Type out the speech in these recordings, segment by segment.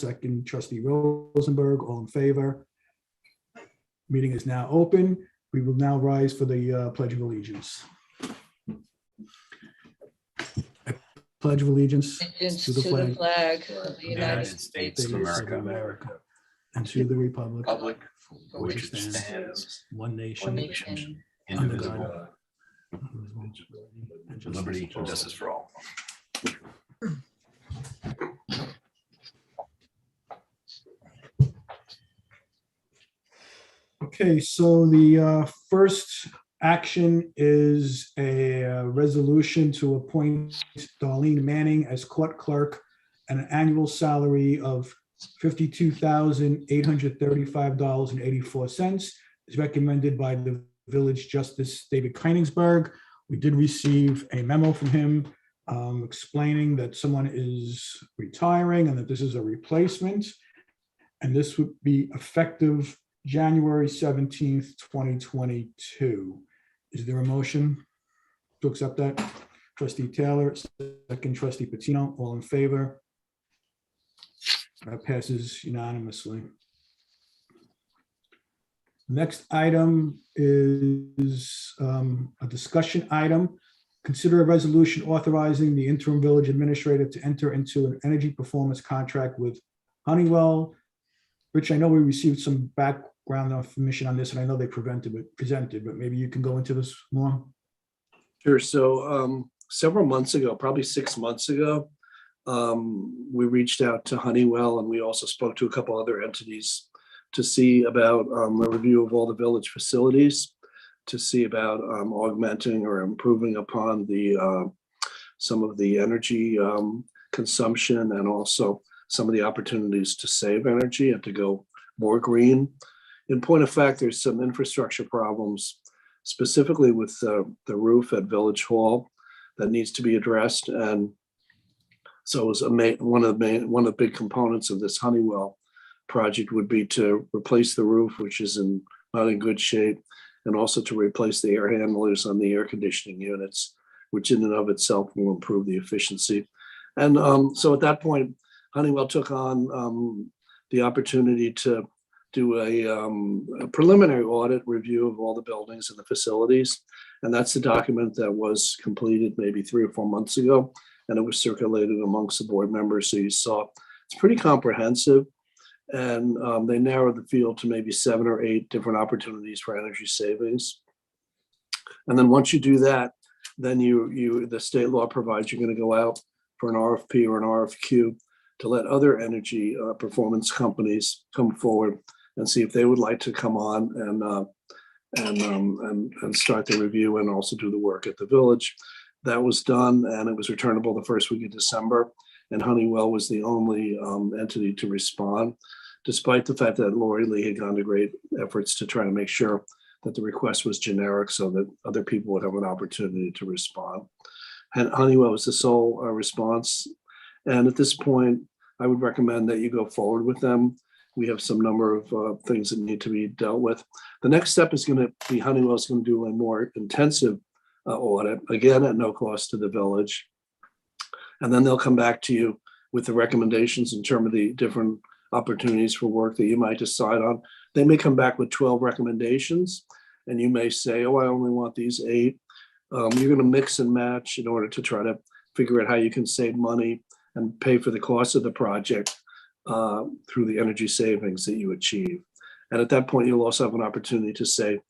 second trustee Rosenberg, all in favor. Meeting is now open. We will now rise for the Pledge of Allegiance. I pledge of allegiance to the flag of the United States of America, and to the republic for which it stands, one nation, indivisible, and with liberty and justice for all. Okay, so the first action is a resolution to appoint Darlene Manning as court clerk at an annual salary of $52,835.84, is recommended by the village justice David Keiningsberg. We did receive a memo from him explaining that someone is retiring and that this is a replacement, and this would be effective January 17th, 2022. Is there a motion to accept that? Trustee Taylor, second trustee Patino, all in favor? That passes unanimously. Next item is a discussion item. Consider a resolution authorizing the interim village administrator to enter into an energy performance contract with Honeywell. Rich, I know we received some background information on this, and I know they presented, but maybe you can go into this more. Sure. So several months ago, probably 6 months ago, we reached out to Honeywell, and we also spoke to a couple other entities to see about a review of all the village facilities, to see about augmenting or improving upon the some of the energy consumption, and also some of the opportunities to save energy and to go more green. In point of fact, there's some infrastructure problems, specifically with the roof at Village Hall, that needs to be addressed. And so it was one of the big components of this Honeywell project would be to replace the roof, which is not in good shape, and also to replace the air handlers on the air conditioning units, which in and of itself will improve the efficiency. And so at that point, Honeywell took on the opportunity to do a preliminary audit review of all the buildings and the facilities. And that's the document that was completed maybe 3 or 4 months ago, and it was circulated amongst the board members. So you saw it's pretty comprehensive, and they narrowed the field to maybe 7 or 8 different opportunities for energy savings. And then once you do that, then the state law provides you're going to go out for an RFP or an RFQ to let other energy performance companies come forward and see if they would like to come on and start the review and also do the work at the village. That was done, and it was returnable the first week of December. And Honeywell was the only entity to respond, despite the fact that Lori Lee had gone to great efforts to try to make sure that the request was generic so that other people would have an opportunity to respond. And Honeywell was the sole response. And at this point, I would recommend that you go forward with them. We have some number of things that need to be dealt with. The next step is going to be Honeywell's going to do a more intensive audit, again at no cost to the village. And then they'll come back to you with the recommendations in terms of the different opportunities for work that you might decide on. They may come back with 12 recommendations, and you may say, oh, I only want these 8. You're going to mix and match in order to try to figure out how you can save money and pay for the cost of the project through the energy savings that you achieve. And at that point, you'll also have an opportunity to say,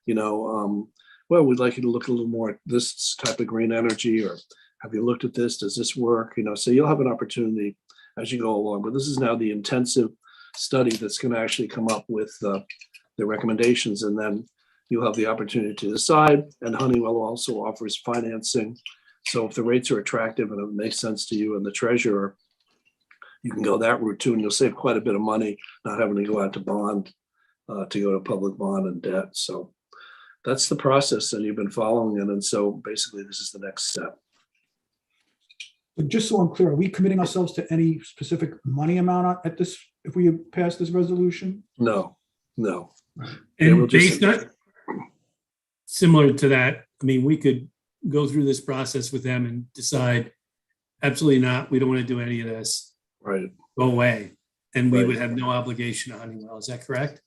well, we'd like you to look a little more at this type of green energy, or have you looked at this? Does this work? So you'll have an opportunity as you go along. But this is now the intensive study that's going to actually come up with the recommendations, and then you'll have the opportunity to decide. And Honeywell also offers financing. So if the rates are attractive and it makes sense to you and the treasurer, you can go that route too, and you'll save quite a bit of money not having to go out to bond, to go to public bond and debt. So that's the process, and you've been following it. And so basically this is the next step. But just so I'm clear, are we committing ourselves to any specific money amount at this, if we pass this resolution? No. And based on, similar to that, I mean, we could go through this process with them and decide, absolutely not, we don't want to do any of this. Right. Go away. and we Right. would have no obligation to Honeywell. Is that correct?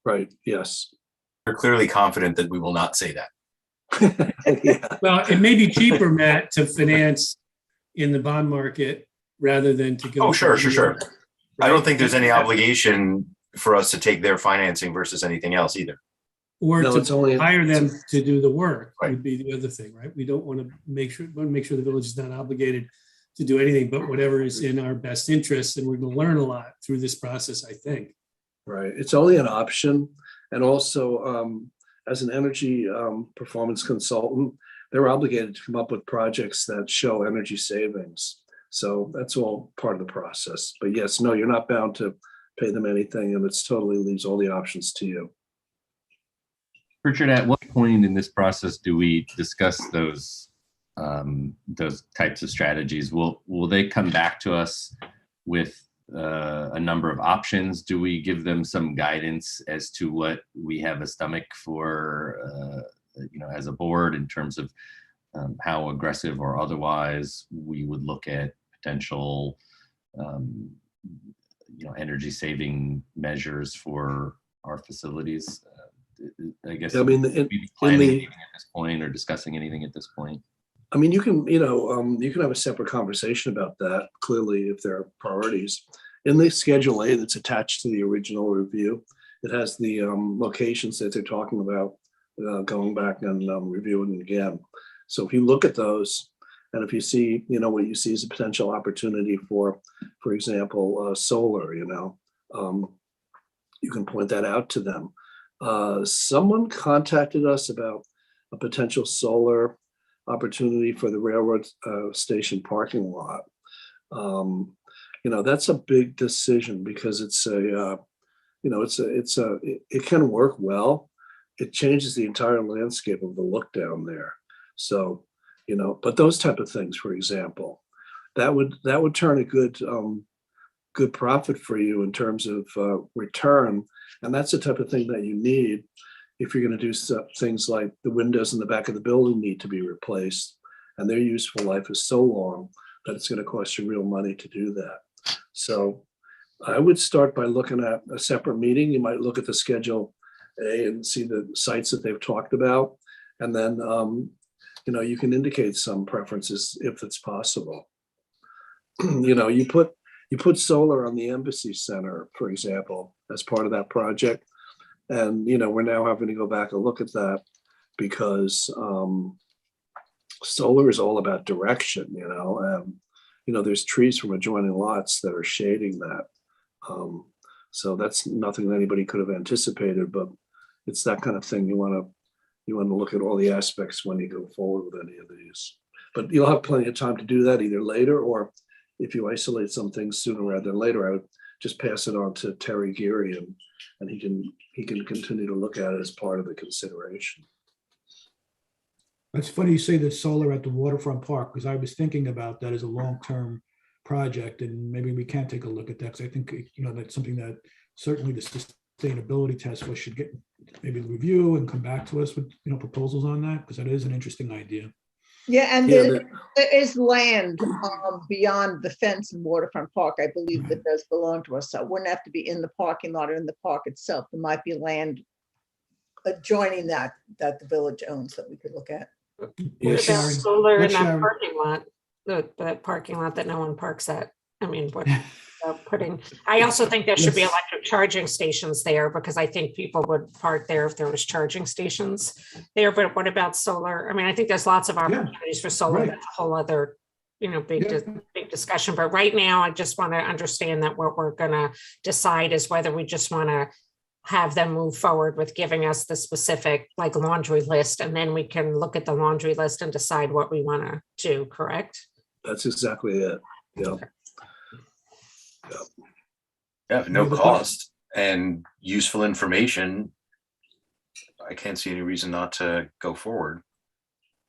Right, yes. You're clearly confident that we will not say that. Yeah, Well, it may be cheaper, Matt, to finance in the bond market rather than to go. Oh, to sure. Honeywell, I don't right? think there's any obligation for us to take their financing versus anything else either. Or No, it's only- to hire them to do the work Right. would be the other thing, right? We don't want to make sure the village is not obligated to do anything but whatever is in our best interest, and we're going to learn a lot through this process, I think. right. It's only an option. And also, as an energy performance consultant, they're obligated to come up with projects that show energy savings. So that's all part of the process. But yes, no, you're not bound to pay them anything, and it's totally leaves all the options to you. Richard, at what point in this process do we discuss those types of strategies? Will they come back to us with a number of options? Do we give them some guidance as to what we have a stomach for, as a board in terms of how aggressive or otherwise we would look at potential, energy saving measures for our facilities? I guess. I mean, planning anything at this point or discussing anything at this point. I mean, you can have a separate conversation about that, clearly, if there are priorities. In the Schedule A that's attached to the original review, it has the locations that they're talking about going back and reviewing again. So if you look at those, and if you see, what you see is a potential opportunity for example, solar, you can point that out to them. Someone contacted us about a potential solar opportunity for the railroad station parking lot. That's a big decision because it can work well. It changes the entire landscape of the look down there. So, but those type of things, for example, that would turn a good profit for you in terms of return. And that's the type of thing that you need if you're going to do things like the windows in the back of the building need to be replaced, and their useful life is so long that it's going to cost you real money to do that. So I would start by looking at a separate meeting. You might look at the Schedule A and see the sites that they've talked about, and then you can indicate some preferences if it's possible. You put solar on the Embassy Center, for example, as part of that project. And, we're now having to go back and look at that because solar is all about direction, there's trees from adjoining lots that are shading that. So that's nothing that anybody could have anticipated, but it's that kind of thing you want to look at all the aspects when you go forward with any of these. But you'll have plenty of time to do that either later, or if you isolate some things sooner rather than later, I would just pass it on to Terry Geary and he can continue to look at it as part of the consideration. That's funny you say the solar at the Waterfront Park, because I was thinking about that as a long-term project, and maybe we can take a look at that, because I think, that's something that certainly the sustainability task force should get maybe review and come back to us with, proposals on that, because that is an interesting idea. Yeah, and Yeah, there is land beyond the fence in Waterfront Park, I believe, that does belong to us. So it wouldn't have to be in the parking lot or in the park itself. There might be land adjoining that the village owns that we could look at. What Yes. about Sharon, solar in what's that Sharon? parking lot, that parking lot that no one parks at? I mean, what I also think there should be Yes. electric charging stations there, because I think people would park there if there was charging stations there. But what about solar? I mean, I think there's lots of opportunities for solar. right. That's a whole other, big Yeah. big discussion. But right now, I just want to understand that what we're going to decide is whether we just want to have them move forward with giving us the specific like laundry list, and then we can look at the laundry list and decide what we want to do, correct? That's exactly it. Yeah. Yeah, no Maybe the- cost and useful information. I can't see any reason not to go forward.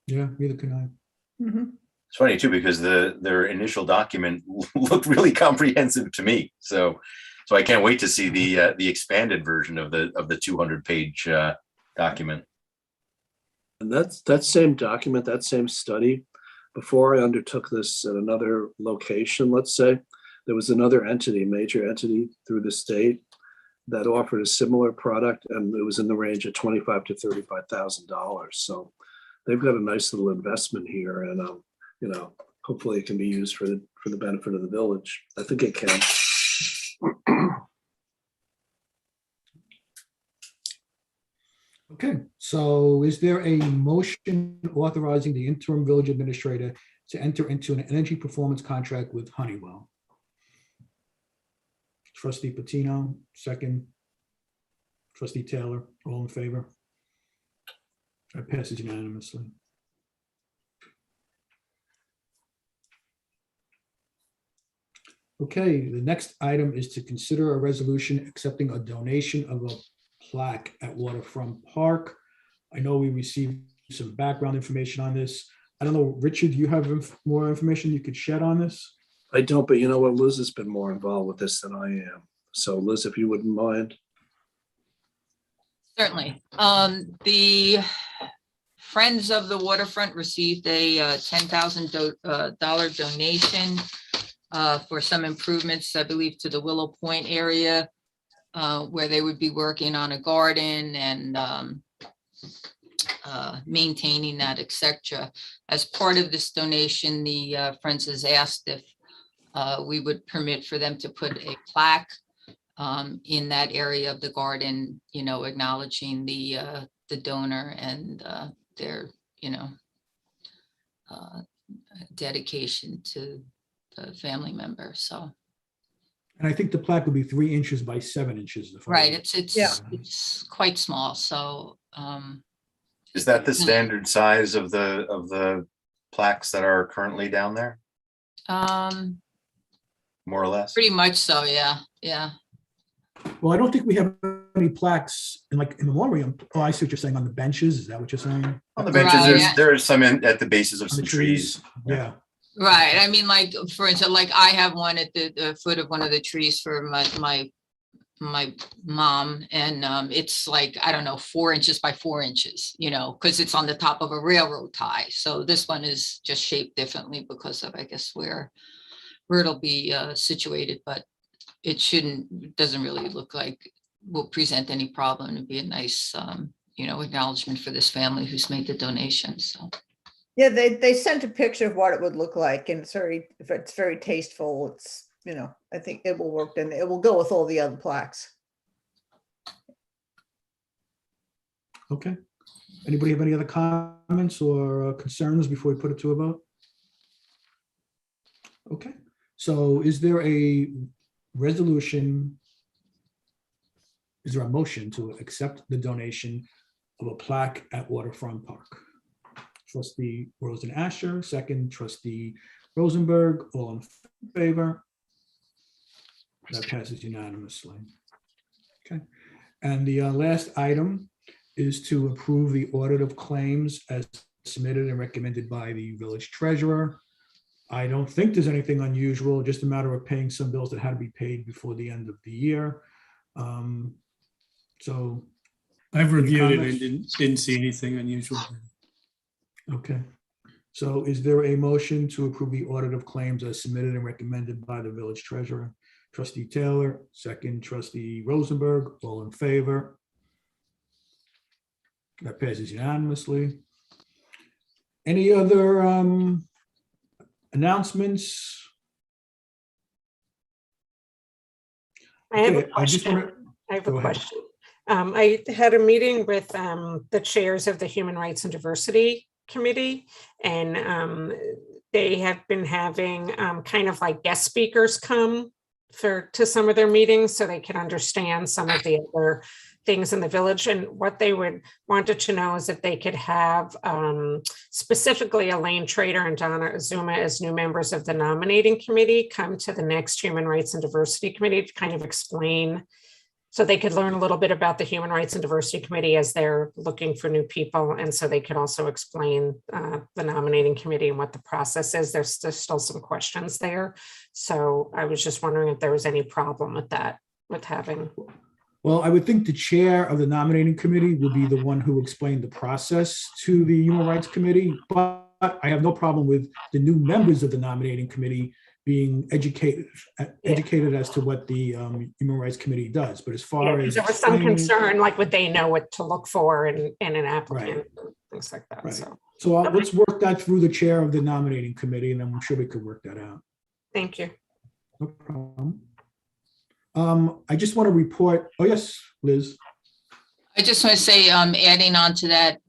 Yeah, neither can I. Mhm. It's funny too, because their initial document looked really comprehensive to me. So I can't wait to see the expanded version of the 200-page document. And that same document, that same study, before I undertook this at another location, let's say, There was another entity, major entity through the state that offered a similar product, and it was in the range of $25,000 to $35,000. So they've got a nice little investment here, and hopefully it can be used for the benefit of the village. I think it can. Okay, so is there a motion authorizing the interim village administrator to enter into an energy performance contract with Honeywell? Trustee Patino, second. Trustee Taylor, all in favor? That passes unanimously. Okay, the next item is to consider a resolution accepting a donation of a plaque at Waterfront Park. I know we received some background information on this. I don't know, Richard, do you have more information you could shed on this? I don't, but you know what? Liz has been more involved with this than I am. So Liz, if you wouldn't mind. Certainly. The Friends of the Waterfront received a $10,000 donation for some improvements, I believe, to the Willow Point area, where they would be working on a garden and maintaining that, etc. As part of this donation, the Friends has asked if we would permit for them to put a plaque in that area of the garden, acknowledging the donor and their, dedication to the family member. So. And I think the plaque would be 3 inches by 7 inches. Right, it's Yeah. it's quite small. So. Is that the standard size of the plaques that are currently down there, more or less? Pretty much so, yeah. Well, I don't think we have any plaques in memoriam. Oh, I see what you're saying, on the benches. Is that what you're saying? On the benches, Right. there's some at the bases of On the some trees. Yeah. Right. I mean, like, for instance, like I have one at the foot of one of the trees for my mom, and it's like, I don't know, 4 inches by 4 inches, because it's on the top of a railroad tie. So this one is just shaped differently because of, I guess, where it'll be situated, but it doesn't really look like will present any problem. It'd be a nice, acknowledgement for this family who's made the donation. So. Yeah, they sent a picture of what it would look like, and it's very tasteful. It's, I think it will work, and it will go with all the other plaques. Okay. Anybody have any other comments or concerns before we put it to a vote? Okay. So is there a resolution? Is there a motion to accept the donation of a plaque at Waterfront Park? Trustee Rosen Asher, second. Trustee Rosenberg, all in favor? That passes unanimously. Okay. And the last item is to approve the audit of claims as submitted and recommended by the village treasurer. I don't think there's anything unusual, just a matter of paying some bills that had to be paid before the end of the year. So. I've reviewed it comments? and didn't see anything unusual. Okay. So is there a motion to approve the audit of claims as submitted and recommended by the village treasurer? Trustee Taylor, second. Trustee Rosenberg, all in favor? That passes unanimously. Any other announcements? I have a Okay, I just question. wanna- I have a Go ahead. question. I had a meeting with the chairs of the Human Rights and Diversity Committee, and they have been having kind of like guest speakers come to some of their meetings so they can understand some of the other things in the village. And what they wanted to know is if they could have specifically Elaine Trader and Donna Azuma as new members of the nominating committee come to the next Human Rights and Diversity Committee to kind of explain, so they could learn a little bit about the Human Rights and Diversity Committee as they're looking for new people. And so they could also explain the nominating committee and what the process is. There's still some questions there. So I was just wondering if there was any problem with that, with having. Well, I would think the chair of the nominating committee would be the one who explained the process to the Human Rights Committee, but I have no problem with the new members of the nominating committee being educated as to what the Human Rights Committee does. But as far Yeah, as there was some explaining it- concern, like would they know what to look for in an applicant, things like that. Right. So, So let's work that through the chair of the nominating committee, and I'm sure we could work that out. thank you. No problem. I just want to report, oh, yes, Liz. I just want to say, adding on to that,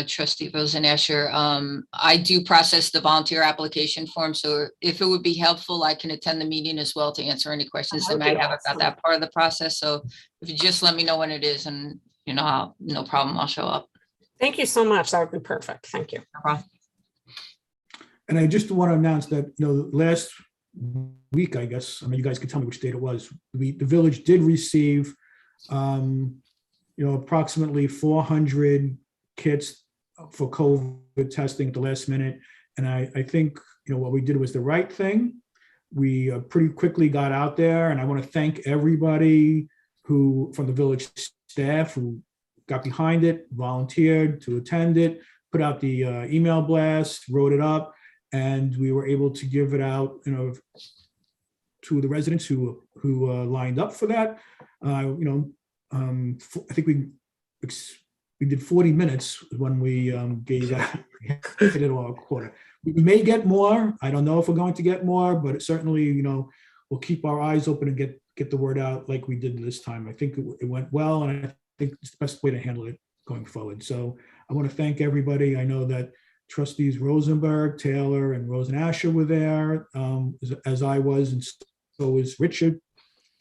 Trustee Rosenasher, I do process the volunteer application form. So if it would be helpful, I can attend the meeting as well to answer any questions they might have about that part of the process. So if you just let me know when it is, and no problem, I'll show up. Thank you so much. That would be perfect. Thank you. No problem. And I just want to announce that, last week, I guess, I mean, you guys can tell me which date it was. The village did receive, approximately 400 kits for COVID testing at the last minute. And I think, what we did was the right thing. We pretty quickly got out there, and I want to thank everybody from the village staff who got behind it, volunteered to attend it, put out the email blast, wrote it up, and we were able to give it out, to the residents who lined up for that. I think we did 40 minutes when we gave that hit it all quarter. We may get more. I don't know if we're going to get more, but certainly, we'll keep our eyes open and get the word out like we did this time. I think it went well, and I think it's the best way to handle it going forward. So I want to thank everybody. I know that Trustees Rosenberg, Taylor, and Rosenasher were there, as I was, and so was Richard,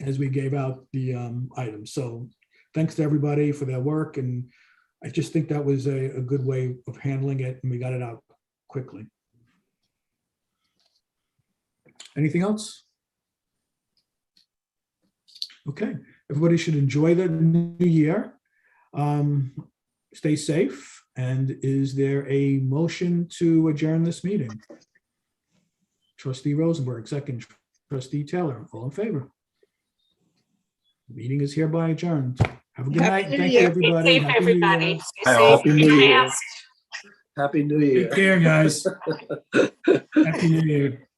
as we gave out the items. So thanks to everybody for their work, and I just think that was a good way of handling it, and we got it out quickly. Anything else? Okay, everybody should enjoy the new year. Stay safe. And is there a motion to adjourn this meeting? Trustee Rosenberg, second. Trustee Taylor, all in favor? The meeting is hereby adjourned. Have a good night. Happy New Thank you, Year. everybody. Safe, Happy New Year. everybody. Stay Hi, safe. all. Happy New Year. Mask. Happy New Year. Take care, guys. Happy New Year.